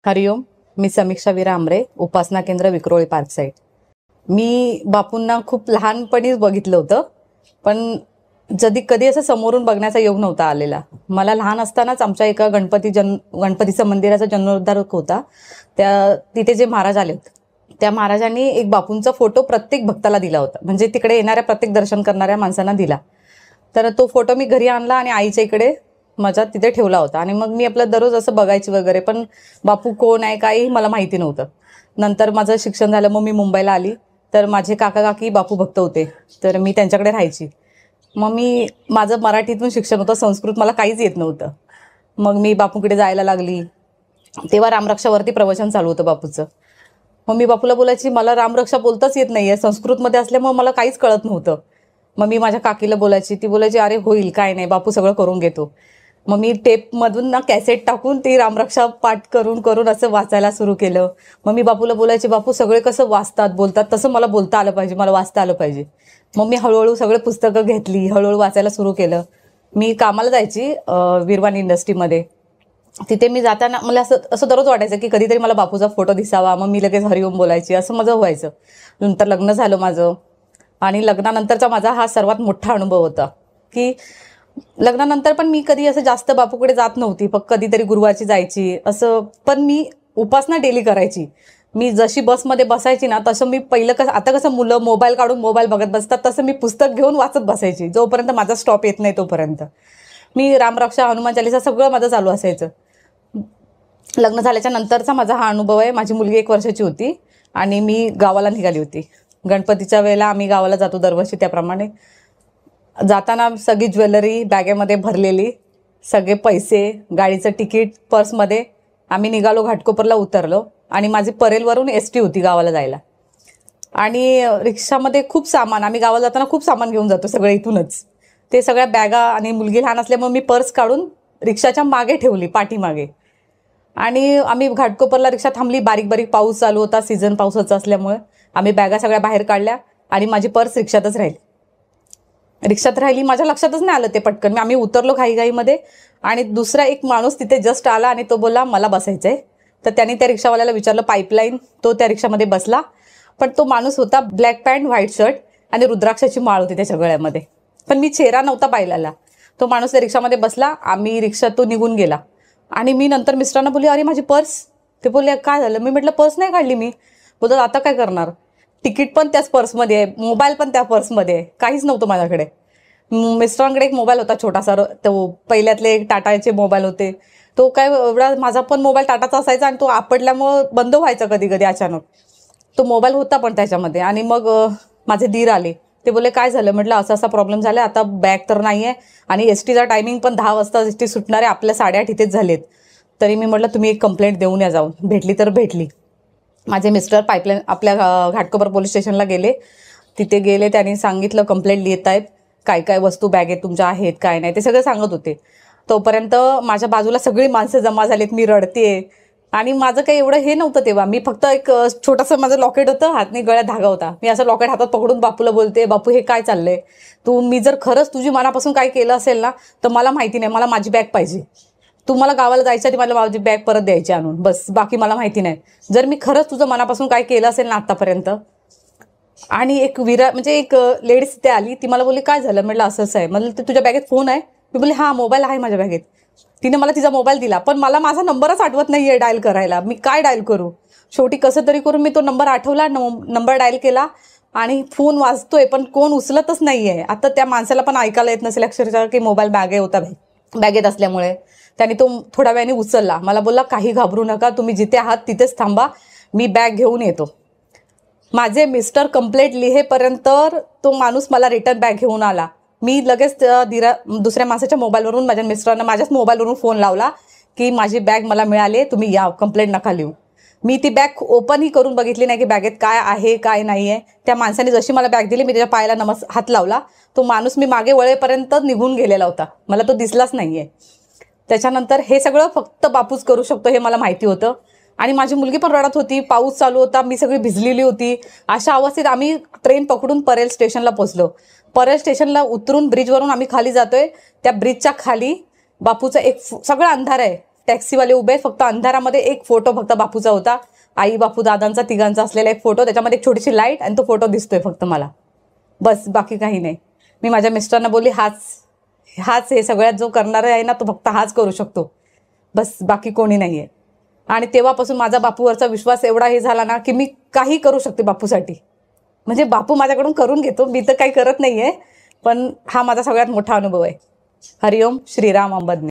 हरिओम. मी समीक्षा विरामरे, उपासना केंद्र Vikhroli park side. मी बापूंना खूप लहानपणीच बघितलं होतं, पण कधी असं समोरून बघण्याचा योग नव्हता आलेला. मला लहान असतानाच आमच्या एका गणपतीचं मंदिराचा जीर्णोद्धार होता. तिथे जे महाराज आले होते, त्या महाराजांनी एक बापूंचा फोटो प्रत्येक भक्ताला दिला होता, म्हणजे तिकडे येणाऱ्या प्रत्येक दर्शन करणाऱ्या माणसांना दिला. तर तो फोटो मी घरी आणला आणि आईच्या इकडे माझ्या तिथे ठेवला होता. आणि मग मी आपलं दररोज असं बघायची वगैरे, पण बापू कोण आहे काही मला माहिती नव्हतं. नंतर माझं शिक्षण झालं, मग मी मुंबईला आली. तर माझे काका काकी बापू भक्त होते, तर मी त्यांच्याकडे राहायची. मग माझं मराठीतून शिक्षण होतं, संस्कृत मला काहीच येत नव्हतं. मग मी बापूकडे जायला लागली, तेव्हा रामरक्षावरती प्रवचन चालू होतं बापूचं. मग मी बापूला बोलायची, मला रामरक्षा बोलताच येत नाहीये, संस्कृतमध्ये असल्यामुळे मला काहीच कळत नव्हतं. मग मी माझ्या काकीला बोलायची, ती बोलायची अरे होईल, काय नाही, बापू सगळं करून घेतो. मग मी टेपमधून ना कॅसेट टाकून ती रामरक्षा पाठ करून करून असं वाचायला सुरू केलं. मग मी बापूला बोलायचे, बापू सगळे कसं वाचतात बोलतात तसं मला बोलता आलं पाहिजे, मला वाचता आलं पाहिजे. मग मी हळूहळू सगळे पुस्तकं घेतली, हळूहळू वाचायला सुरू केलं. मी कामाला जायची विरवानी इंडस्ट्रीमध्ये. तिथे मी जाताना मला असं दररोज वाटायचं की कधीतरी मला बापूचा फोटो दिसावा, मग मी लगेच हरिओम बोलायची, असं माझं व्हायचं. नंतर लग्न झालं माझं, आणि लग्नानंतरचा माझा हा सर्वात मोठा अनुभव होता की लग्नानंतर पण मी कधी असं जास्त बापूकडे जात नव्हती, फक्त कधीतरी गुरुवारची जायची असं. पण मी उपासना डेली करायची. मी जशी बसमध्ये बसायची ना, तसं मी पहिलं आता कसं मुलं मोबाईल काढून मोबाईल बघत बसतात, तसं मी पुस्तक घेऊन वाचत बसायची, जोपर्यंत माझा स्टॉप येत नाही तोपर्यंत. मी रामरक्षा, हनुमान चालीसा सगळं माझं चालू असायचं. लग्न झाल्याच्या नंतरचा माझा हा अनुभव आहे. माझी मुलगी 1 वर्षाची होती आणि मी गावाला निघाली होती. गणपतीच्या वेळेला आम्ही गावाला जातो दरवर्षी, त्याप्रमाणे जाताना सगळी ज्वेलरी बॅगेमध्ये भरलेली, सगळे पैसे, गाडीचं तिकीट पर्समध्ये. आम्ही निघालो, घाटकोपरला उतरलो आणि माझी परेलवरून एसटी होती गावाला जायला. आणि रिक्षामध्ये खूप सामान, आम्ही गावाला जाताना खूप सामान घेऊन जातो सगळे इथूनच. ते सगळ्या बॅगा, आणि मुलगी लहान असल्यामुळे मी पर्स काढून रिक्षाच्या मागे ठेवली, पाठीमागे. आणि आम्ही घाटकोपरला रिक्षा थांबली. बारीक बारीक पाऊस चालू होता, सीझन पावसाचा असल्यामुळे. आम्ही बॅगा सगळ्या बाहेर काढल्या आणि माझी पर्स रिक्षातच राहिली. माझ्या लक्षातच नाही आलं ते पटकन. आम्ही उतरलो घाईघाईमध्ये, आणि दुसरा एक माणूस तिथे जस्ट आला आणि तो बोलला मला बसायचंय. तर त्यांनी त्या रिक्षावाल्याला विचारलं पाईपलाईन, तो त्या रिक्षामध्ये बसला. पण तो माणूस होता ब्लॅक पॅन्ट, व्हाईट शर्ट आणि रुद्राक्षाची माळ होती त्याच्या गळ्यामध्ये, पण मी चेहरा नव्हता पाहिलेला. तो माणूस त्या रिक्षामध्ये बसला, आम्ही रिक्षातून निघून गेला. आणि मी नंतर मिस्टरांना बोलली, अरे माझी पर्स. ते बोलले काय झालं? मी म्हटलं पर्स नाही काढली मी. बोलतात आता काय करणार? तिकीट पण त्याच पर्समध्ये आहे, मोबाईल पण त्या पर्समध्ये आहे, काहीच नव्हतं माझ्याकडे. मिस्टरांकडे एक मोबाईल होता छोटासा, तो पहिल्यातले एक टाटाचे मोबाईल होते. तो काय एवढा, माझा पण मोबाईल टाटाचा असायचा आणि तो आपडल्यामुळं बंद व्हायचा कधी कधी अचानक. तो मोबाईल होता पण त्याच्यामध्ये. आणि मग माझे दीर आले, ते बोलले काय झालं? म्हटलं असा असा प्रॉब्लेम झाला, आता बॅग तर नाही आहे आणि एसटीचा टायमिंग पण 10 वाजता एसटी सुटणार आहे, आपल्या 8:30 इथेच झालेत. तरी मी म्हटलं तुम्ही एक कंप्लेंट देऊन या जाऊन. भेटली तर भेटली. माझे मिस्टर पाईपलाईन आपल्या घाटकोपर पोलीस स्टेशनला गेले. तिथे गेले, त्यांनी सांगितलं कंप्लेंट लिहित आहेत, काय काय वस्तू बॅगेत तुमच्या आहेत काय नाही ते सगळं सांगत होते. तोपर्यंत माझ्या बाजूला सगळी माणसं जमा झालीत, मी रडतेय. आणि माझं काही एवढं हे नव्हतं तेव्हा. मी फक्त एक छोटंसं माझं लॉकेट होतं, हातनी गळ्यात धागा होता. मी असं लॉकेट हातात पकडून बापूला बोलते, बापू हे काय चाललंय? मी जर खरंच तुझी मनापासून काय केलं असेल ना, तर मला माहिती नाही, मला माझी बॅग पाहिजे. तू मला गावाला जायच्या आधी मला माझी बॅग परत द्यायची आणून, बस, बाकी मला माहिती नाही. जर मी खरंच तुझं मनापासून काय केलं असेल ना आतापर्यंत. आणि एक म्हणजे एक लेडीज तिथे आली, ती मला बोलली काय झालं? म्हटलं असंच आहे. म्हटलं तुझ्या बॅगेत फोन आहे? मी बोलली हां, मोबाईल आहे माझ्या बॅगेत. तिने मला तिचा मोबाईल दिला, पण मला माझा नंबरच आठवत नाहीये डायल करायला. मी काय डायल करू? शेवटी कसं तरी करून मी तो नंबर आठवला, नंबर डायल केला आणि फोन वाजतोय पण कोण उचलतच नाहीये. आता त्या माणसाला पण ऐकायला येत नसेल अक्षरशः की मोबाईल बॅगेत असल्यामुळे. त्याने तो थोड्या वेळाने उचलला. मला बोलला काही घाबरू नका, तुम्ही जिथे आहात तिथेच थांबा, मी बॅग घेऊन येतो. माझे मिस्टर कंप्लेंट लिहेपर्यंत तो माणूस मला रिटर्न बॅग घेऊन आला. मी लगेच दुसऱ्या माणसाच्या मोबाईलवरून माझ्या मिस्टरांना माझ्याच मोबाईलवरून फोन लावला की माझी बॅग मला मिळाली, तुम्ही या, कंप्लेंट नका लिहू. मी ती बॅग ओपनही करून बघितली नाही की बॅगेत काय आहे काय नाही आहे. त्या माणसाने जशी मला बॅग दिली, मी त्याच्या पायाला हात लावला. तो माणूस मी मागे वळेपर्यंत निघून गेलेला होता, मला तो दिसलाच नाहीये. त्याच्यानंतर हे सगळं फक्त बापूच करू शकतो हे मला माहिती होतं. आणि माझी मुलगी पण रडत होती, पाऊस चालू होता, मी सगळी भिजलेली होती. अशा अवस्थेत आम्ही ट्रेन पकडून परेल स्टेशनला पोहोचलो. परेल स्टेशनला उतरून ब्रिजवरून आम्ही खाली जातोय. त्या ब्रिजच्या खाली बापूचा एक सगळं अंधार आहे, टॅक्सीवाले उभे आहेत, फक्त अंधारामध्ये एक फोटो फक्त बापूचा होता, आई बापू दादांचा तिघांचा असलेला एक फोटो, त्याच्यामध्ये एक छोटीशी लाईट आणि तो फोटो दिसतोय फक्त मला, बस बाकी काही नाही. मी माझ्या मिस्टरांना बोलली हाच हे सगळ्यात जो करणारा आहे ना तो फक्त हाच करू शकतो, बस बाकी कोणी नाही आहे. आणि तेव्हापासून माझा बापूवरचा विश्वास एवढा हे झाला ना की मी काही करू शकते बापूसाठी. म्हणजे बापू माझ्याकडून करून घेतो, मी तर काही करत नाहीये, पण हा माझा सगळ्यात मोठा अनुभव आहे. हरिओम श्रीराम अंबज्ञ.